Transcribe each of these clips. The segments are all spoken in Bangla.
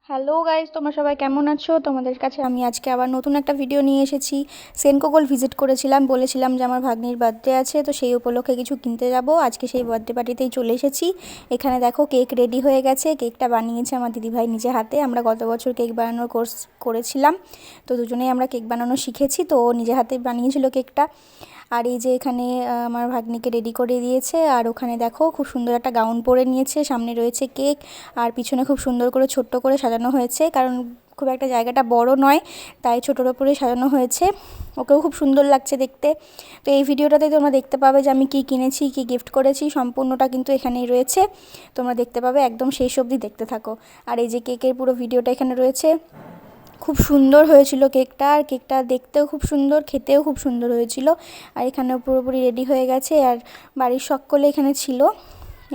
হ্যালো গাইজ, তোমরা সবাই কেমন আছো? তোমাদের কাছে আমি আজকে আবার নতুন একটা ভিডিও নিয়ে এসেছি। সেনকো গোল্ড ভিজিট করেছিলাম, বলেছিলাম যে আমার ভাগ্নির বার্থডে আছে, তো সেই উপলক্ষে কিছু কিনতে যাব। আজকে সেই বার্থডে পার্টিতেই চলে এসেছি। এখানে দেখো কেক রেডি হয়ে গেছে। কেকটা বানিয়েছে আমার দিদিভাই নিজে হাতে। আমরা গত বছর কেক বানানোর কোর্স করেছিলাম, তো দুজনেই আমরা কেক বানানো শিখেছি, তো ও নিজে হাতে বানিয়েছিল কেকটা। আর এই যে এখানে আমার ভাগ্নিকে রেডি করে দিয়েছে। আর ওখানে দেখো খুব সুন্দর একটা গাউন পরে নিয়েছে, সামনে রয়েছে কেক, আর পিছনে খুব সুন্দর করে ছোট্ট করে সাজানো হয়েছে, কারণ খুব একটা জায়গাটা বড় নয়, তাই ছোটোর ওপরে সাজানো হয়েছে। ওকেও খুব সুন্দর লাগছে দেখতে। তো এই ভিডিওটাতে তোমরা দেখতে পাবে যে আমি কী কিনেছি, কী গিফট করেছি, সম্পূর্ণটা কিন্তু এখানেই রয়েছে। তোমরা দেখতে পাবে, একদম শেষ অবধি দেখতে থাকো। আর এই যে কেকের পুরো ভিডিওটা এখানে রয়েছে। খুব সুন্দর হয়েছিল কেকটা, আর কেকটা দেখতেও খুব সুন্দর, খেতেও খুব সুন্দর হয়েছিল। আর এখানে পুরোপুরি রেডি হয়ে গেছে, আর বাড়ির সকলে এখানে ছিল।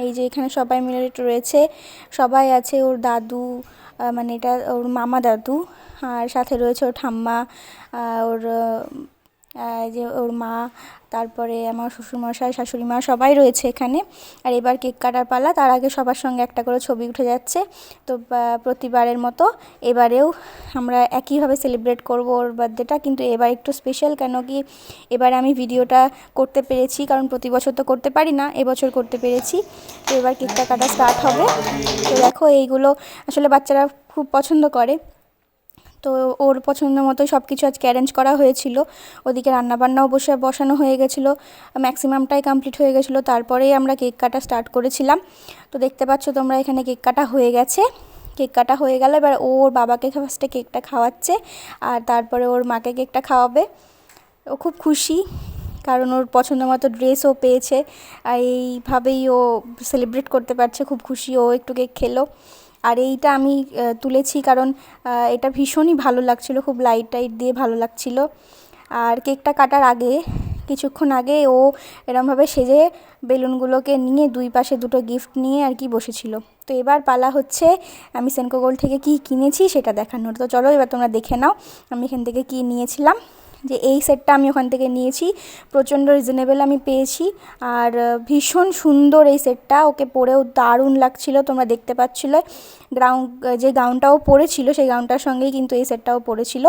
এই যে এখানে সবাই মিলে রয়েছে, সবাই আছে। ওর দাদু, মানে এটা ওর মামা দাদু, আর সাথে রয়েছে ওর ঠাম্মা, ওর যে ওর মা, তারপরে আমার শ্বশুরমশাই, শাশুড়ি মা, সবাই রয়েছে এখানে। আর এবার কেক কাটার পালা। তার আগে সবার সঙ্গে একটা করে ছবি উঠে যাচ্ছে। তো প্রতিবারের মতো এবারেও আমরা একইভাবে সেলিব্রেট করব ওর বার্থডেটা, কিন্তু এবার একটু স্পেশাল। কেন কি এবার আমি ভিডিওটা করতে পেরেছি, কারণ প্রতি বছর তো করতে পারি না, এবছর করতে পেরেছি। তো এবার কেকটা কাটা স্টার্ট হবে। তো দেখো এইগুলো আসলে বাচ্চারা খুব পছন্দ করে, তো ওর পছন্দ মতো সব কিছু আজকে অ্যারেঞ্জ করা হয়েছিল। ওদিকে রান্নাবান্নাও বসানো হয়ে গেছিলো, ম্যাক্সিমামটাই কমপ্লিট হয়ে গেছিলো। তারপরেই আমরা কেক কাটা স্টার্ট করেছিলাম। তো দেখতে পাচ্ছ তোমরা, এখানে কেক কাটা হয়ে গেছে। কেক কাটা হয়ে গেল, এবার ওর বাবাকে ফার্স্টে কেকটা খাওয়াচ্ছে, আর তারপরে ওর মাকে কেকটা খাওয়াবে। ও খুব খুশি, কারণ ওর পছন্দ মতো ড্রেসও পেয়েছে, আর এইভাবেই ও সেলিব্রেট করতে পারছে। খুব খুশি, ও একটু কেক খেলো। আর এইটা আমি তুলেছি, কারণ এটা ভীষণই ভালো লাগছিল, খুব লাইট টাইট দিয়ে ভালো লাগছিল। আর কেকটা কাটার আগে, কিছুক্ষণ আগে, ও এরমভাবে সেজে বেলুনগুলোকে নিয়ে দুই পাশে দুটো গিফট নিয়ে আর কি বসেছিল। তো এবার পালা হচ্ছে আমি সেনকো গোল্ড থেকে কী কিনেছি সেটা দেখানোর। তো চলো এবার তোমরা দেখে নাও আমি এখান থেকে কী নিয়েছিলাম। যে এই সেটটা আমি ওখান থেকে নিয়েছি, প্রচণ্ড রিজনেবল আমি পেয়েছি, আর ভীষণ সুন্দর এই সেটটা। ওকে পরেও দারুণ লাগছিল, তোমরা দেখতে পাচ্ছিলে। যে গাউনটাও পরেছিল, সেই গাউনটার সঙ্গেই কিন্তু এই সেটটাও পরেছিল।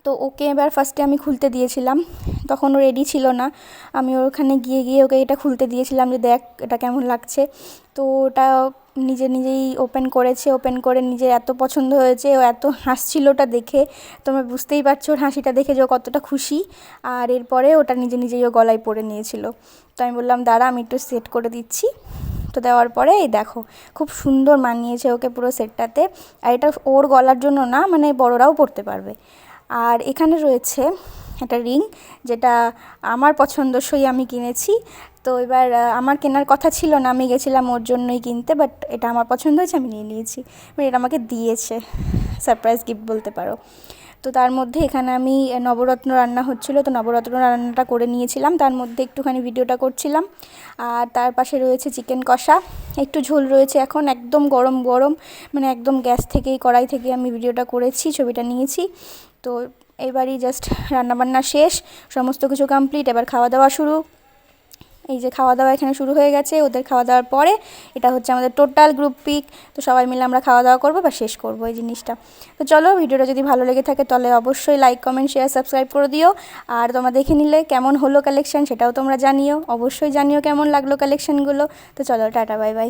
তো ওকে এবার ফার্স্টে আমি খুলতে দিয়েছিলাম, তখন ও রেডি ছিল না। আমি ওখানে গিয়ে ওকে এটা খুলতে দিয়েছিলাম যে দেখ এটা কেমন লাগছে। তো ওটা নিজেই ওপেন করেছে, ওপেন করে নিজের এত পছন্দ হয়েছে, ও এত হাসছিল ওটা দেখে। তোমরা বুঝতেই পারছো ওর হাসিটা দেখে যে ও কতটা খুশি। আর এরপরে ওটা নিজেই ও গলায় পরে নিয়েছিল। তো আমি বললাম দাঁড়া, আমি একটু সেট করে দিচ্ছি। তো দেওয়ার পরে এই দেখো খুব সুন্দর মানিয়েছে ওকে পুরো সেটটাতে। আর এটা ওর গলার জন্য না, মানে বড়রাও পরতে পারবে। আর এখানে রয়েছে একটা রিং, যেটা আমার পছন্দসই আমি কিনেছি। তো এবার আমার কেনার কথা ছিল না, আমি গেছিলাম ওর জন্যই কিনতে, বাট এটা আমার পছন্দ হয়েছে, আমি নিয়ে নিয়েছি। এটা আমাকে দিয়েছে, সারপ্রাইজ গিফট বলতে পারো। তো তার মধ্যে এখানে আমি নবরত্ন রান্না হচ্ছিলো, তো নবরত্ন রান্নাটা করে নিয়েছিলাম, তার মধ্যে একটুখানি ভিডিওটা করছিলাম। আর তার পাশে রয়েছে চিকেন কষা, একটু ঝোল রয়েছে এখন, একদম গরম গরম, মানে একদম গ্যাস থেকেই, কড়াই থেকে আমি ভিডিওটা করেছি, ছবিটা নিয়েছি। তো এবারই জাস্ট রান্নাবান্না শেষ, সমস্ত কিছু কমপ্লিট, এবার খাওয়া দাওয়া শুরু। এই যে খাওয়া দাওয়া এখানে শুরু হয়ে গেছে। ওদের খাওয়া দাওয়ার পরে এটা হচ্ছে আমাদের টোটাল গ্রুপ পিক, তো সবাই মিলে আমরা খাওয়া দাওয়া করবো বা শেষ করবো এই জিনিসটা। তো চলো, ভিডিওটা যদি ভালো লেগে থাকে তাহলে অবশ্যই লাইক, কমেন্ট, শেয়ার, সাবস্ক্রাইব করে দিও। আর তোমরা দেখে নিলে কেমন হলো কালেকশান সেটাও তোমরা জানিও, অবশ্যই জানিও কেমন লাগলো কালেকশানগুলো। তো চলো, টাটা, বাই বাই।